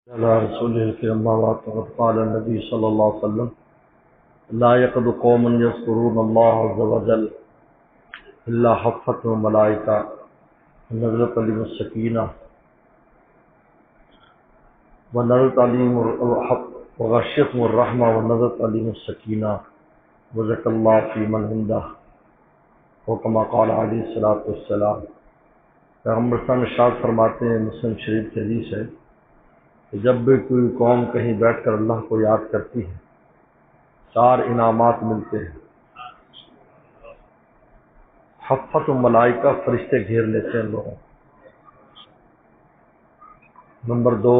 على رسوله الكريم وقد قال النبي صلى الله عليه وسلم لا يقد قوم يذكرون الله عز وجل إلا حفتهم الملائكة ونزلت عليهم السكينة ونزلت عليهم وغشيتهم الرحمة ونزلت عليهم السكينة وذكر الله في من عنده وكما قال عليه الصلاة والسلام۔ پیغمبر صلی اللہ علیہ وسلم ارشاد فرماتے ہیں، مسلم شریف کی حدیث ہے کہ جب بھی کوئی قوم کہیں بیٹھ کر اللہ کو یاد کرتی ہے، چار انعامات ملتے ہیں۔ حفت ملائکہ، فرشتے گھیر لیتے ہیں لوگوں۔ نمبر دو،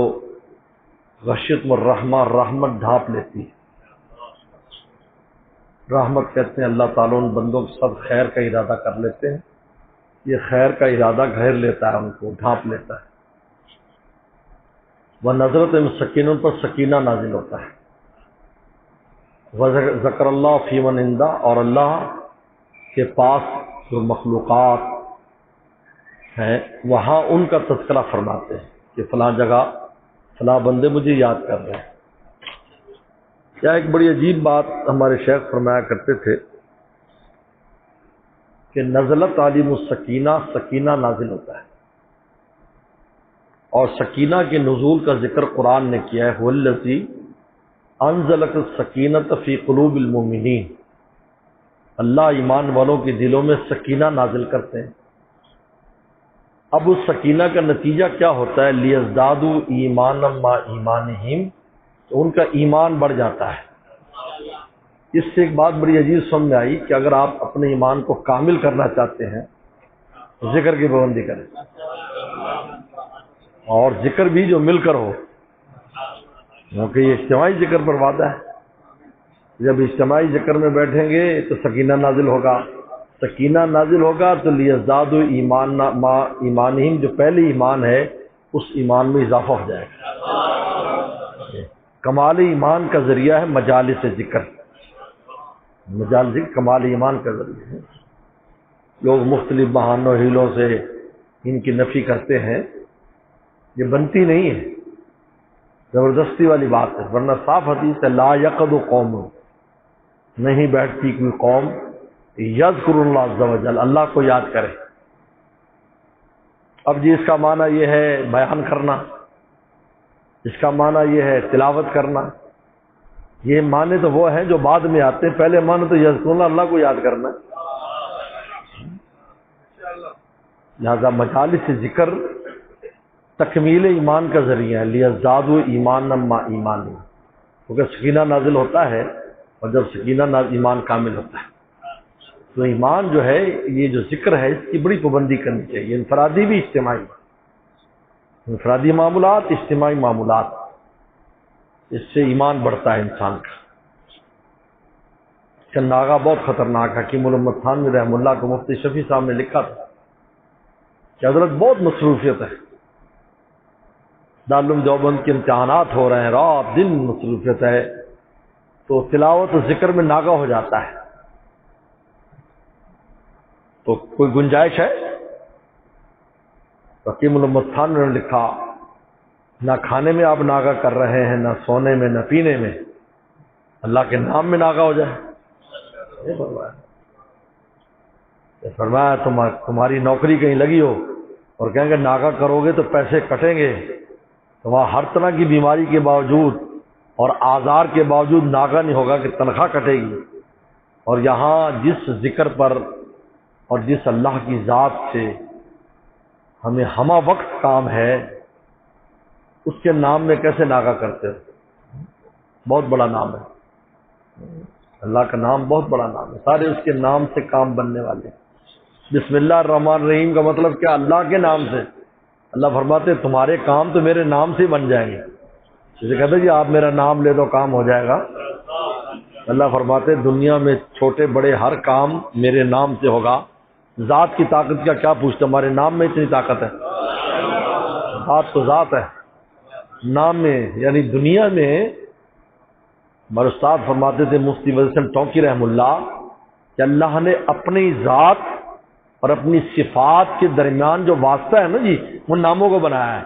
غشیت الرحمہ، رحمت ڈھانپ لیتی ہے۔ رحمت کہتے ہیں اللہ تعالیٰ ان بندوں کے ساتھ خیر کا ارادہ کر لیتے ہیں، یہ خیر کا ارادہ گھیر لیتا ہے، ان کو ڈھانپ لیتا ہے۔ وہ نظرت سکینہ، ان پر سکینہ نازل ہوتا ہے۔ وہ ذکر اللہ فی من عنده، اور اللہ کے پاس جو مخلوقات ہیں وہاں ان کا تذکرہ فرماتے ہیں کہ فلاں جگہ فلاں بندے مجھے یاد کر رہے ہیں۔ کیا ایک بڑی عجیب بات ہمارے شیخ فرمایا کرتے تھے کہ نزلت علیہم السکینہ، سکینہ نازل ہوتا ہے، اور سکینہ کے نزول کا ذکر قرآن نے کیا ہے، هو الذی انزل السکینۃ فی قلوب المؤمنین۔ اللہ ایمان والوں کے دلوں میں سکینہ نازل کرتے ہیں۔ اب اس سکینہ کا نتیجہ کیا ہوتا ہے؟ لیزدادوا ایمانا مع ایمانہم، تو ان کا ایمان بڑھ جاتا ہے۔ اس سے ایک بات بڑی عجیب سمجھ میں آئی کہ اگر آپ اپنے ایمان کو کامل کرنا چاہتے ہیں تو ذکر کی پابندی کریں، اور ذکر بھی جو مل کر ہو، کیونکہ یہ اجتماعی ذکر پر وعدہ ہے۔ جب اجتماعی ذکر میں بیٹھیں گے تو سکینہ نازل ہوگا، سکینہ نازل ہوگا تو لیزدادوا ایمان مع ایمانہم، جو پہلے ایمان ہے اس ایمان میں اضافہ ہو جائے گا۔ کمال ایمان کا ذریعہ ہے مجالس ذکر، مجالس ذکر کمال ایمان کا ذریعہ ہے۔ لوگ مختلف بہانوں ہیلوں سے ان کی نفی کرتے ہیں، یہ بنتی نہیں ہے، زبردستی والی بات ہے، ورنہ صاف حدیث ہے لا یقد قوم، نہیں بیٹھتی کوئی قوم یذکر اللہ عز وجل، اللہ کو یاد کرے۔ اب جی اس کا معنی یہ ہے بیان کرنا، اس کا معنی یہ ہے تلاوت کرنا، یہ معنی تو وہ ہیں جو بعد میں آتے ہیں، پہلے معنی تو یذکرون، اللہ کو یاد کرنا۔ لہذا مجالس ذکر تکمیل ایمان کا ذریعہ ہے، لیزدادوا ایمانا مع ایمانہم، کیونکہ سکینہ نازل ہوتا ہے، اور جب سکینہ ایمان کامل ہوتا ہے تو ایمان جو ہے، یہ جو ذکر ہے اس کی بڑی پابندی کرنی چاہیے، انفرادی بھی اجتماعی، انفرادی معمولات، اجتماعی معمولات، اس سے ایمان بڑھتا ہے انسان کا۔ اس کا ناغہ بہت خطرناک ہے۔ حکیم الامت تھانوی رحمہ اللہ کو مفتی شفیع صاحب نے لکھا تھا کہ حضرت بہت مصروفیت ہے، دارالعلوم دیوبند کے امتحانات ہو رہے ہیں، رات دن مصروفیت ہے، تو تلاوت و ذکر میں ناغہ ہو جاتا ہے، تو کوئی گنجائش ہے؟ حکیم الامت تھانوی نے لکھا نہ کھانے میں آپ ناغہ کر رہے ہیں، نہ سونے میں، نہ پینے میں، اللہ کے نام میں ناغہ ہو جائے۔ فرمایا تمہاری نوکری کہیں لگی ہو اور کہیں گے ناغہ کرو گے تو پیسے کٹیں گے، تو وہاں ہر طرح کی بیماری کے باوجود اور آزار کے باوجود ناغہ نہیں ہوگا کہ تنخواہ کٹے گی۔ اور یہاں جس ذکر پر اور جس اللہ کی ذات سے ہمیں ہمہ وقت کام ہے، اس کے نام میں کیسے ناغہ کرتے ہو؟ بہت بڑا نام ہے، اللہ کا نام بہت بڑا نام ہے، سارے اس کے نام سے کام بننے والے ہیں۔ بسم اللہ الرحمن الرحیم کا مطلب کیا؟ اللہ کے نام سے۔ اللہ فرماتے تمہارے کام تو میرے نام سے بن جائیں گے، جسے کہتے جی آپ میرا نام لے دو کام ہو جائے گا۔ اللہ فرماتے دنیا میں چھوٹے بڑے ہر کام میرے نام سے ہوگا۔ ذات کی طاقت کا کیا پوچھتے، ہمارے نام میں اتنی طاقت ہے، ذات تو ذات ہے، نام میں یعنی دنیا میں۔ ہمارے استاد فرماتے تھے مفتی ولی حسن ٹونکی رحم اللہ کہ اللہ نے اپنی ذات اور اپنی صفات کے درمیان جو واسطہ ہے نا جی، وہ ناموں کو بنایا ہے۔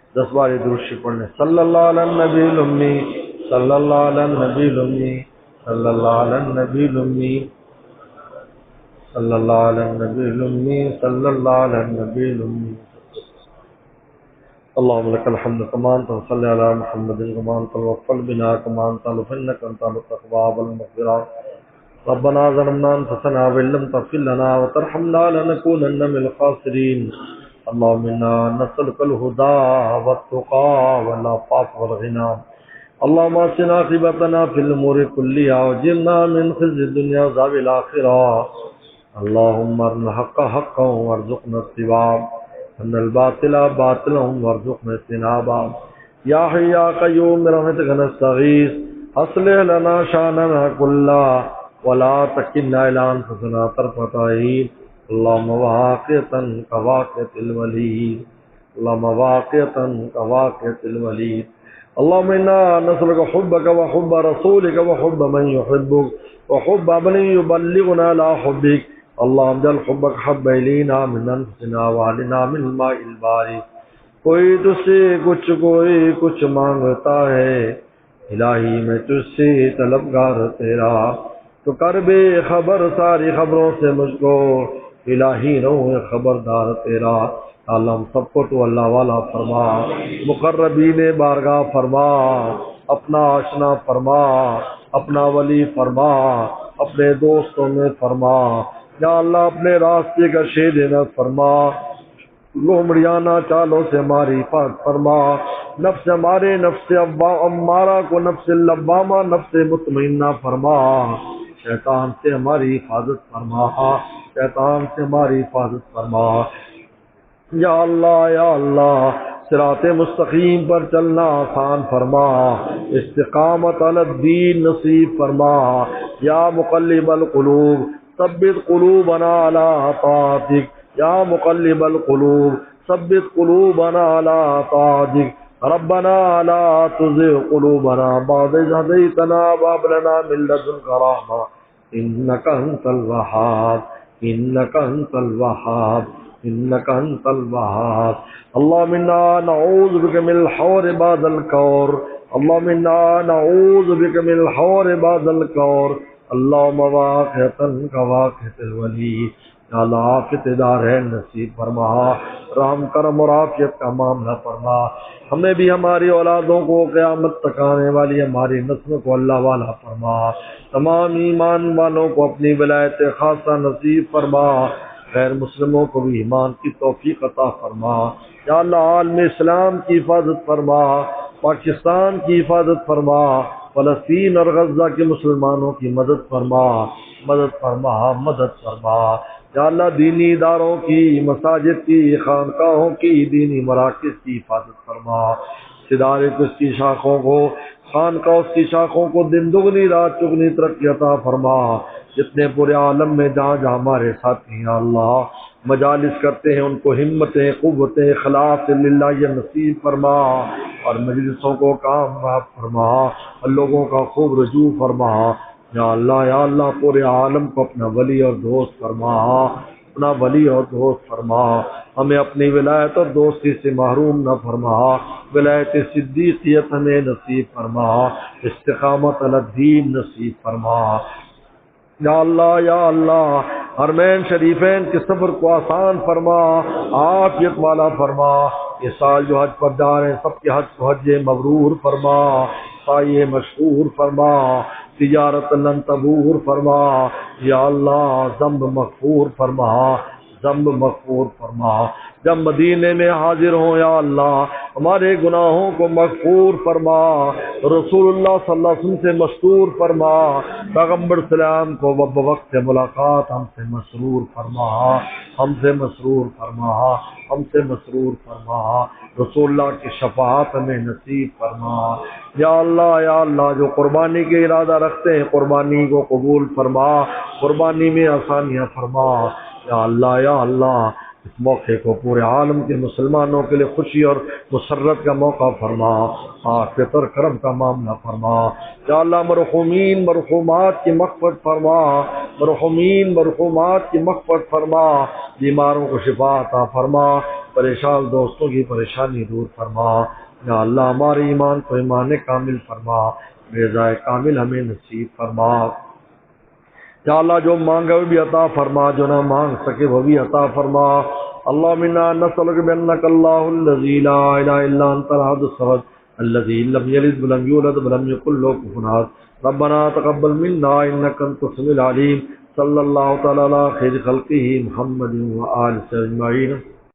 10 بار درود شریف پڑھنے صلی اللہ علی النبی الامی صلی اللہ علی النبی الامی صلی اللہ علی النبی الامی صلی اللہ علی النبی الامی صلی اللہ علی النبی الامی اللهم لك الحمد كما انت صلی علی محمد كما انت وفل بنا كما انت لفنك انت التقوى والمغفرة ربنا ظلمنا انفسنا وان لم تغفر لنا وترحمنا لنكونن من الخاسرين اللهم انا نسألك الهدى والتقى والعفاف والغنى اللهم اصلح عاقبتنا في الامور كلها واجرنا من خزي الدنيا وعذاب الاخره اللهم ارنا الحق حقا وارزقنا اتباعه ان الباطل باطلا وارزقنا اجتنابه يا حي يا قيوم برحمتك نستغيث اصلح لنا شاننا كله ولا تكلنا الى انفسنا طرفة عين اللهم واقعة كواقعة الوليد اللهم واقعة كواقعة الوليد اللهم انا نسألك حبك وحب رسولك وحب من يحبك وحب من يبلغنا لا حبك اللهم اجعل حبك حب الينا من انفسنا وعلنا من الماء البارد کوئی تجھ سے کوئی کچھ مانگتا ہے الہی میں تجھ سے طلبگار تیرا تو کر بے خبر ساری خبروں سے مجھ کو الہی رہو خبردار تیرا اللہ ہم سب کو تو اللہ والا فرما مقربین بارگاہ فرما اپنا آشنا فرما اپنا ولی فرما اپنے دوستوں میں فرما یا اللہ اپنے راستے کا شے دینا فرما لومڑیانہ چالوں سے ہماری حفاظت فرما نفس ہمارے نفس امارہ کو نفس لبامہ نفس مطمئنہ فرما شیطان سے ہماری حفاظت فرما شیطان سے ہماری حفاظت فرما یا اللہ صراط مستقیم پر چلنا آسان فرما استقامت علی الدین نصیب فرما یا مقلب القلوب ثبت قلوبنا علی طاعتک یا مقلب القلوب ثبت قلوبنا علی طاعتک ربنا لا تزغ قلوبنا بعد إذ هديتنا وهب لنا من لدنك رحمة إنك أنت الوهاب إنك أنت الوهاب إنك أنت الوهاب اللهم إنا نعوذ بك من الحور بعد الكور اللهم إنا نعوذ بك من الحور بعد الكور اللهم واقعة كواقعة الوليد یا اللہ عافیت دارین نصیب فرما رحم کرم اور عافیت کا معاملہ فرما ہمیں بھی ہماری اولادوں کو قیامت تک آنے والی ہماری نسلوں کو اللہ والا فرما تمام ایمان والوں کو اپنی ولایت خاصہ نصیب فرما غیر مسلموں کو بھی ایمان کی توفیق عطا فرما یا اللہ عالم اسلام کی حفاظت فرما پاکستان کی حفاظت فرما فلسطین اور غزہ کے مسلمانوں کی مدد فرما مدد فرما مدد فرما یا اللہ دینی اداروں کی مساجد کی خانقاہوں کی دینی مراکز کی حفاظت فرما صدارت اس کی شاخوں کو خانقاہ اس کی شاخوں کو دن دگنی رات چگنی ترقی عطا فرما جتنے پورے عالم میں جہاں جہاں ہمارے ساتھی ہیں اللہ مجالس کرتے ہیں ان کو ہمتیں قوتیں اخلاص للہ یہ نصیب فرما اور مجلسوں کو کامیاب فرما اور لوگوں کا خوب رجوع فرما یا اللہ پورے عالم کو اپنا ولی اور دوست فرما اپنا ولی اور دوست فرما ہمیں اپنی ولایت اور دوستی سے محروم نہ فرما ولایت صدیقیت ہمیں نصیب فرما استقامت علی الدین نصیب فرما یا اللہ حرمین شریفین کے سفر کو آسان فرما عافیت والا فرما یہ سال جو حج پر جا رہے ہیں سب کے حج کو حج مبرور فرما سایہ مشہور فرما تجارت لن تبور فرما یا اللہ ذنب مغفور فرما ذنب مغفور فرما جب مدینے میں حاضر ہوں یا اللہ ہمارے گناہوں کو مغفور فرما رسول اللہ صلی اللہ علیہ وسلم سے مستور فرما پیغمبر سلام کو وقت ملاقات ہم سے مسرور فرما ہم سے مسرور فرما ہم سے مسرور فرما رسول اللہ کی شفاعت ہمیں نصیب فرما یا اللہ جو قربانی کے ارادہ رکھتے ہیں قربانی کو قبول فرما قربانی میں آسانیاں فرما یا اللہ اس موقع کو پورے عالم کے مسلمانوں کے لیے خوشی اور مسرت کا موقع فرما، فطر کرم کا معاملہ فرما۔ یا اللہ مرحومین مرحومات کی مغفرت فرما، مرحومین مرحومات کی مغفرت فرما، بیماروں کو شفا عطا فرما، پریشان دوستوں کی پریشانی دور فرما۔ یا اللہ ہمارے ایمان کو ایمان کامل فرما، رضا کامل ہمیں نصیب فرما۔ یا اللہ جو مانگا وہ بھی عطا فرما، جو نہ مانگ سکے وہ بھی عطا فرما۔ اللہم انا نسألک بانک اللہ الذی لا الہ الا انت الاحد الصمد الذی لم یلد ولم یولد ولم یکن له کفوا احد ربنا تقبل منا انک انت السمیع العلیم۔ صلی اللہ تعالی علی خیر خلقہ محمد وآلہ اجمعین۔